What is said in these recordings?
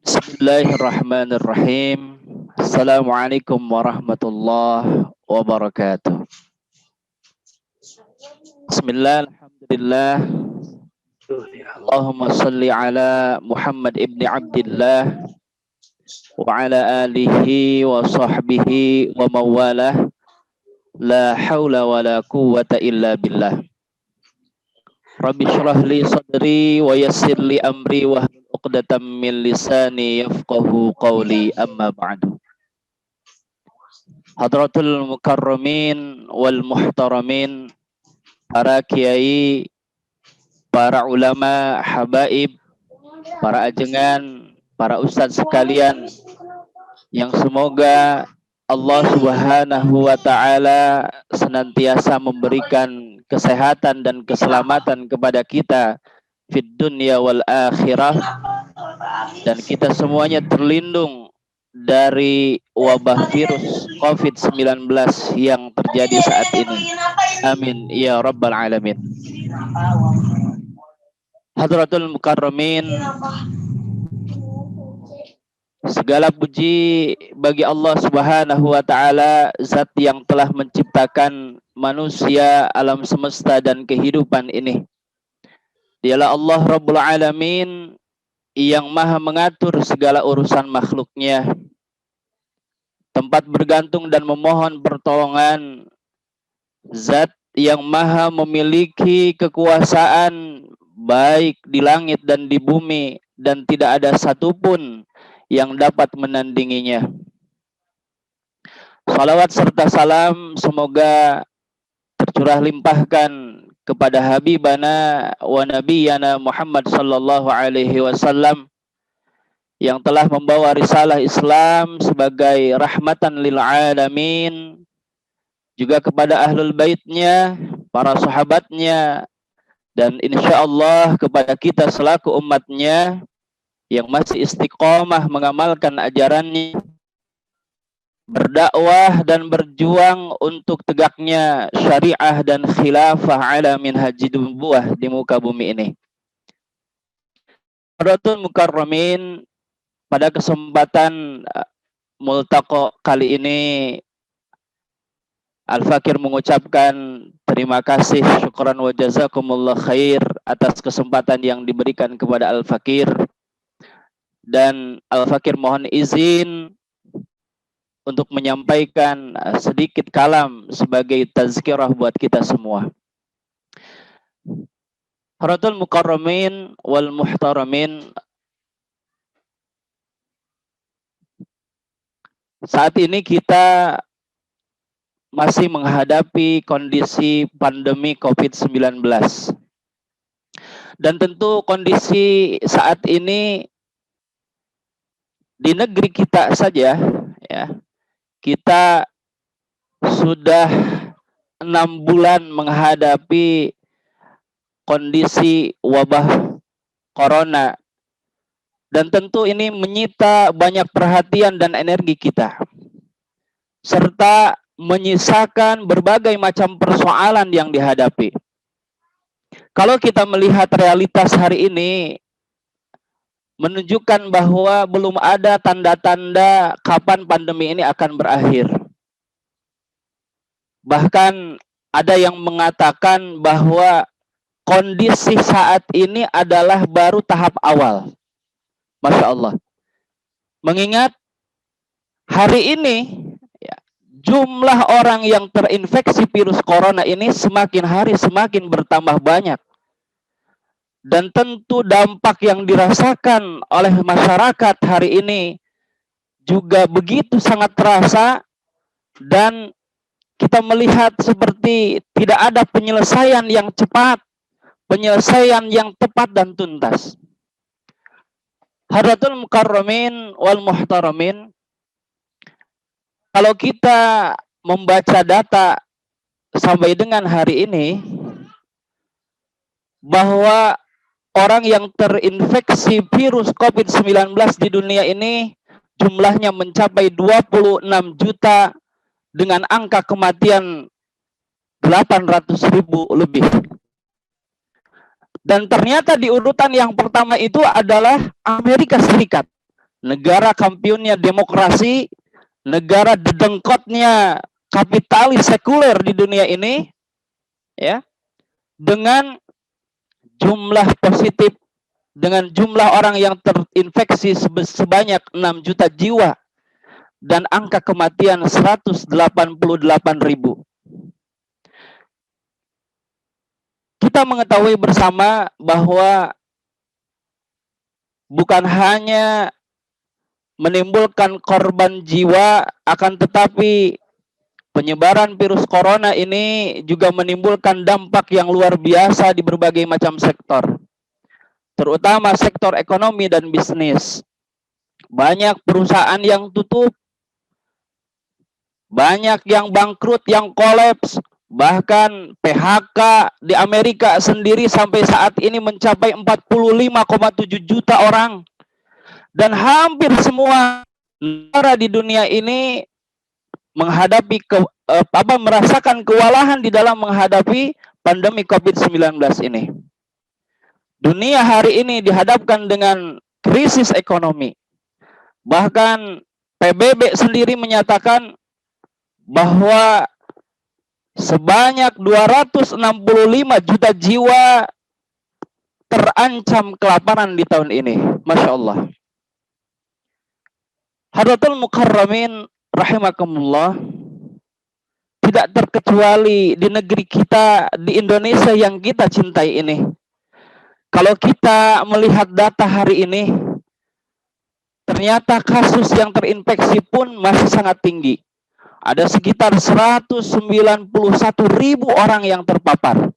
Bismillahirrahmanirrahim. Assalamualaikum warahmatullahi wabarakatuh. Bismillah, alhamdulillah. Allahumma salli ala Muhammad ibni Abdillah wa ala alihi wa sahbihi wa mawalah. La hawla wa la quwwata illa billah. Rabbi syrah li sadri wa yassir li amri wa uqdatam min lisani yafqahu qawli, amma ba'du. Hadratul mukarramin wal muhtaramin, para kiai, para ulama, habaib, para ajengan, para ustadz sekalian, yang semoga Allah Subhanahu wa ta'ala senantiasa memberikan kesehatan dan keselamatan kepada kita fid dunya wal akhirah, dan kita semuanya terlindung dari wabah virus COVID-19 yang terjadi saat ini. Amin ya rabbal alamin. Hadratul mukarramin, segala puji bagi Allah Subhanahu wa ta'ala, zat yang telah menciptakan manusia, alam semesta dan kehidupan ini. Dialah Allah Rabbul Alamin yang maha mengatur segala urusan makhluknya, tempat bergantung dan memohon pertolongan, zat yang maha memiliki kekuasaan baik di langit dan di bumi, dan tidak ada satupun yang dapat menandinginya. Salawat serta salam semoga tercurah limpahkan kepada Habibana wa Nabiyana Muhammad sallallahu alaihi wasallam, yang telah membawa risalah Islam sebagai rahmatan lil alamin, juga kepada ahlul baitnya, para sahabatnya, dan insyaallah kepada kita selaku umatnya yang masih istiqomah mengamalkan ajarannya, berdakwah dan berjuang untuk tegaknya syariah dan khilafah ala minhajid nubuwah di muka bumi ini. Hadratul mukarramin, pada kesempatan multaqa kali ini Al-Fakir mengucapkan terima kasih, syukran wa jazakumullah khair atas kesempatan yang diberikan kepada Al-Fakir. Dan Al-Fakir mohon izin untuk menyampaikan sedikit kalam sebagai tazkirah buat kita semua. Hadratul mukarramin wal muhtaramin, saat ini kita masih menghadapi kondisi pandemi COVID-19. Dan tentu kondisi saat ini di negeri kita saja, ya, kita sudah 6 bulan menghadapi kondisi wabah corona, dan tentu ini menyita banyak perhatian dan energi kita, serta menyisakan berbagai macam persoalan yang dihadapi. Kalau kita melihat realitas hari ini, menunjukkan bahwa belum ada tanda-tanda kapan pandemi ini akan berakhir. Bahkan ada yang mengatakan bahwa kondisi saat ini adalah baru tahap awal. Masya Allah. Mengingat hari ini ya, jumlah orang yang terinfeksi virus corona ini semakin hari semakin bertambah banyak. Dan tentu dampak yang dirasakan oleh masyarakat hari ini juga begitu sangat terasa, dan kita melihat seperti tidak ada penyelesaian yang cepat, penyelesaian yang tepat dan tuntas. Hadratul mukarramin wal muhtaramin, kalau kita membaca data sampai dengan hari ini, bahwa orang yang terinfeksi virus COVID-19 di dunia ini jumlahnya mencapai 26 juta dengan angka kematian 800.000 lebih. Dan ternyata di urutan yang pertama itu adalah Amerika Serikat negara kampionnya demokrasi, negara dedengkotnya kapitalis sekuler di dunia ini, ya, dengan jumlah positif, dengan jumlah orang yang terinfeksi sebanyak 6 juta jiwa dan angka kematian 188.000. Kita mengetahui bersama bahwa bukan hanya menimbulkan korban jiwa, akan tetapi penyebaran virus corona ini juga menimbulkan dampak yang luar biasa di berbagai macam sektor, terutama sektor ekonomi dan bisnis. Banyak perusahaan yang tutup, banyak yang bangkrut, yang kolaps, bahkan PHK di Amerika sendiri sampai saat ini mencapai 45,7 juta orang. Dan hampir semua negara di dunia ini menghadapi merasakan kewalahan di dalam menghadapi pandemi COVID-19 ini. Dunia hari ini dihadapkan dengan krisis ekonomi. Bahkan PBB sendiri menyatakan bahwa sebanyak 265 juta jiwa terancam kelaparan di tahun ini. Masya Allah. Hadratul Mukarramin rahimakumullah, tidak terkecuali di negeri kita, di Indonesia yang kita cintai ini. Kalau kita melihat data hari ini, ternyata kasus yang terinfeksi pun masih sangat tinggi. Ada sekitar 191.000 orang yang terpapar.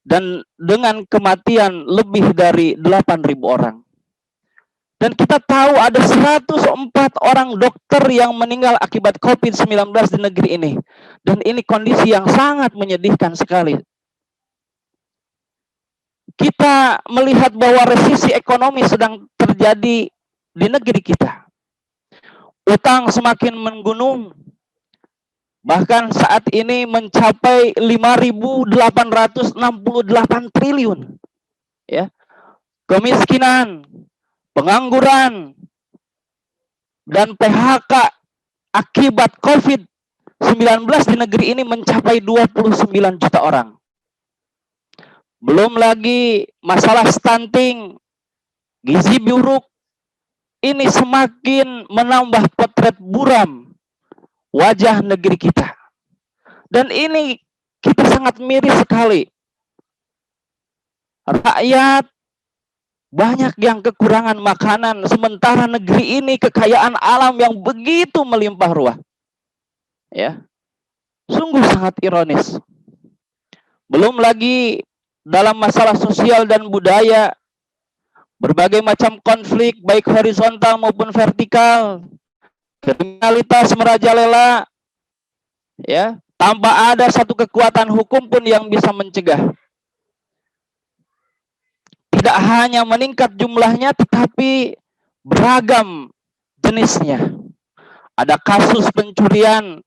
Dan dengan kematian lebih dari 8.000 orang. Dan kita tahu ada 104 orang dokter yang meninggal akibat COVID-19 di negeri ini. Dan ini kondisi yang sangat menyedihkan sekali. Kita melihat bahwa resesi ekonomi sedang terjadi di negeri kita. Utang semakin menggunung. Bahkan saat ini mencapai 5.868 triliun. Ya. Kemiskinan, pengangguran, dan PHK akibat COVID-19 di negeri ini mencapai 29 juta orang. Belum lagi masalah stunting, gizi buruk, ini semakin menambah potret buram wajah negeri kita. Dan ini kita sangat miris sekali. Rakyat banyak yang kekurangan makanan, sementara negeri ini kekayaan alam yang begitu melimpah ruah. Ya. Sungguh sangat ironis. Belum lagi dalam masalah sosial dan budaya, berbagai macam konflik baik horizontal maupun vertikal, kriminalitas merajalela, ya, tanpa ada satu kekuatan hukum pun yang bisa mencegah. Tidak hanya meningkat jumlahnya, tetapi beragam jenisnya. Ada kasus pencurian,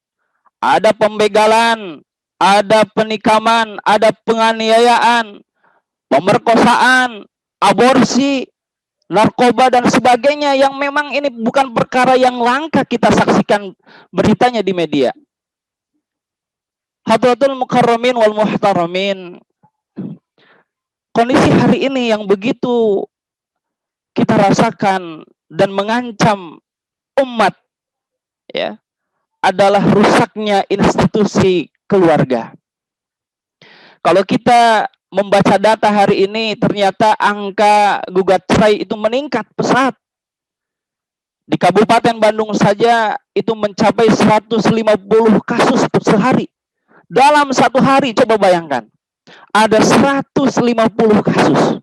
ada pembegalan, ada penikaman, ada penganiayaan, pemerkosaan, aborsi, narkoba, dan sebagainya, yang memang ini bukan perkara yang langka kita saksikan beritanya di media. Hadratul Mukarramin wal Muhtaramin, kondisi hari ini yang begitu kita rasakan dan mengancam umat, ya, adalah rusaknya institusi keluarga. Kalau kita membaca data hari ini, ternyata angka gugat cerai itu meningkat pesat. Di Kabupaten Bandung saja itu mencapai 150 kasus sehari. Dalam satu hari, coba bayangkan, ada 150 kasus.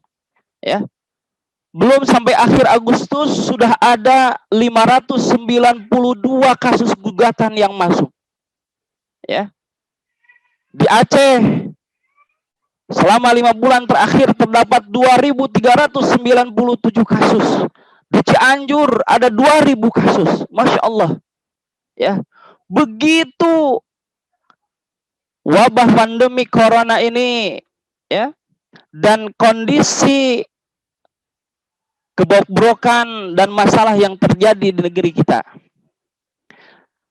Ya. Belum sampai akhir Agustus sudah ada 592 kasus gugatan yang masuk. Ya. Di Aceh selama 5 bulan terakhir terdapat 2.397 kasus. Di Cianjur ada 2.000 kasus. Masya Allah. Ya. Begitu wabah pandemi corona ini, ya, dan kondisi kebobrokan dan masalah yang terjadi di negeri kita.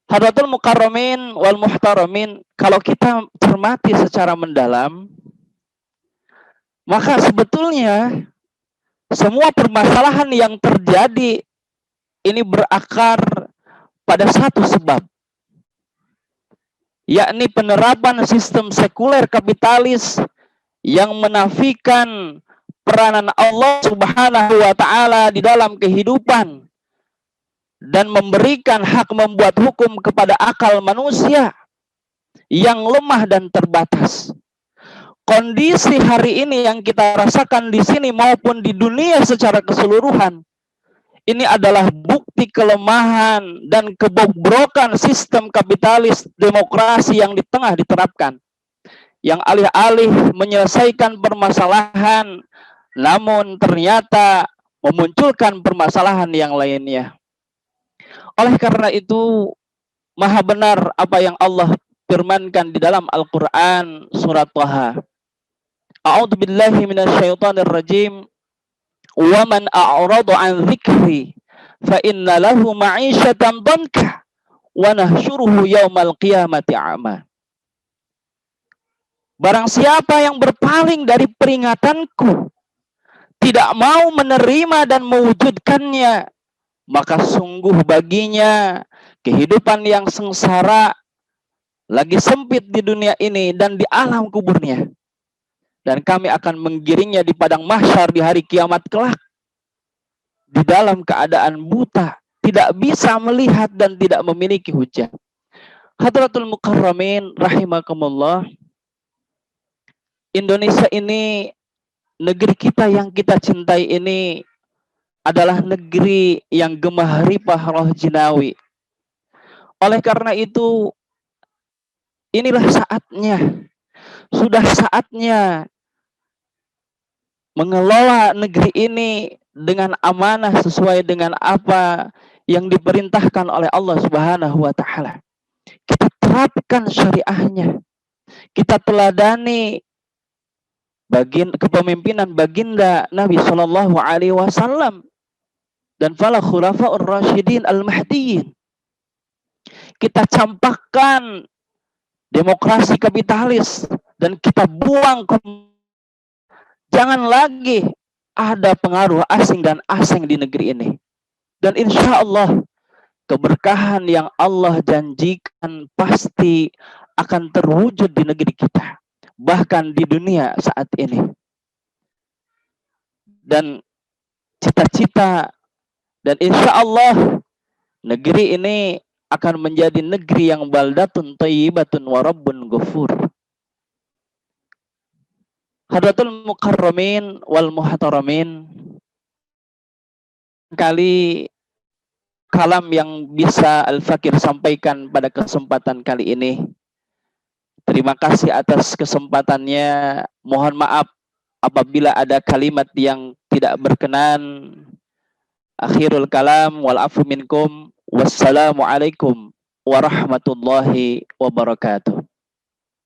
Hadratul Mukarramin wal Muhtaramin, kalau kita cermati secara mendalam, maka sebetulnya semua permasalahan yang terjadi ini berakar pada satu sebab, yakni penerapan sistem sekuler kapitalis yang menafikan peranan Allah Subhanahu wa Ta'ala di dalam kehidupan dan memberikan hak membuat hukum kepada akal manusia yang lemah dan terbatas. Kondisi hari ini yang kita rasakan di sini maupun di dunia secara keseluruhan, ini adalah bukti kelemahan dan kebobrokan sistem kapitalis demokrasi yang di tengah diterapkan, yang alih-alih menyelesaikan permasalahan, namun ternyata memunculkan permasalahan yang lainnya. Oleh karena itu, maha benar apa yang Allah firmankan di dalam Al-Quran surat Thaha. A'udzu billahi minasyaitonir rajim. Wa man a'rada 'an dzikri fa inna lahu ma'isyatan dhanka wa nahsyuruhu yaumal qiyamati a'ma. Barang siapa yang berpaling dari peringatanku, tidak mau menerima dan mewujudkannya, maka sungguh baginya kehidupan yang sengsara, lagi sempit di dunia ini dan di alam kuburnya. Dan kami akan menggiringnya di padang mahsyar di hari kiamat kelak di dalam keadaan buta, tidak bisa melihat dan tidak memiliki hujah. Hadratul Mukarramin rahimakumullah, Indonesia ini, negeri kita yang kita cintai ini adalah negeri yang gemah ripah roh jinawi. Oleh karena itu, inilah saatnya, sudah saatnya mengelola negeri ini dengan amanah sesuai dengan apa yang diperintahkan oleh Allah Subhanahu wa Ta'ala. Kita terapkan syariahnya, kita teladani kepemimpinan baginda Nabi Shallallahu Alaihi Wasallam dan para khulafaur rasyidin al-mahdiyyin. Kita campakkan demokrasi kapitalis dan kita buang. Jangan lagi ada pengaruh asing dan asing di negeri ini. Dan insya Allah keberkahan yang Allah janjikan pasti akan terwujud di negeri kita, bahkan di dunia saat ini. Dan cita-cita dan insya Allah negeri ini akan menjadi negeri yang baldatun thayyibatun wa rabbun ghafur. Hadratul Mukarramin wal Muhtaramin, kali kalam yang bisa Al-Fakir sampaikan pada kesempatan kali ini. Terima kasih atas kesempatannya. Mohon maaf apabila ada kalimat yang tidak berkenan. Akhirul kalam wal afu minkum. Wassalamualaikum warahmatullahi wabarakatuh.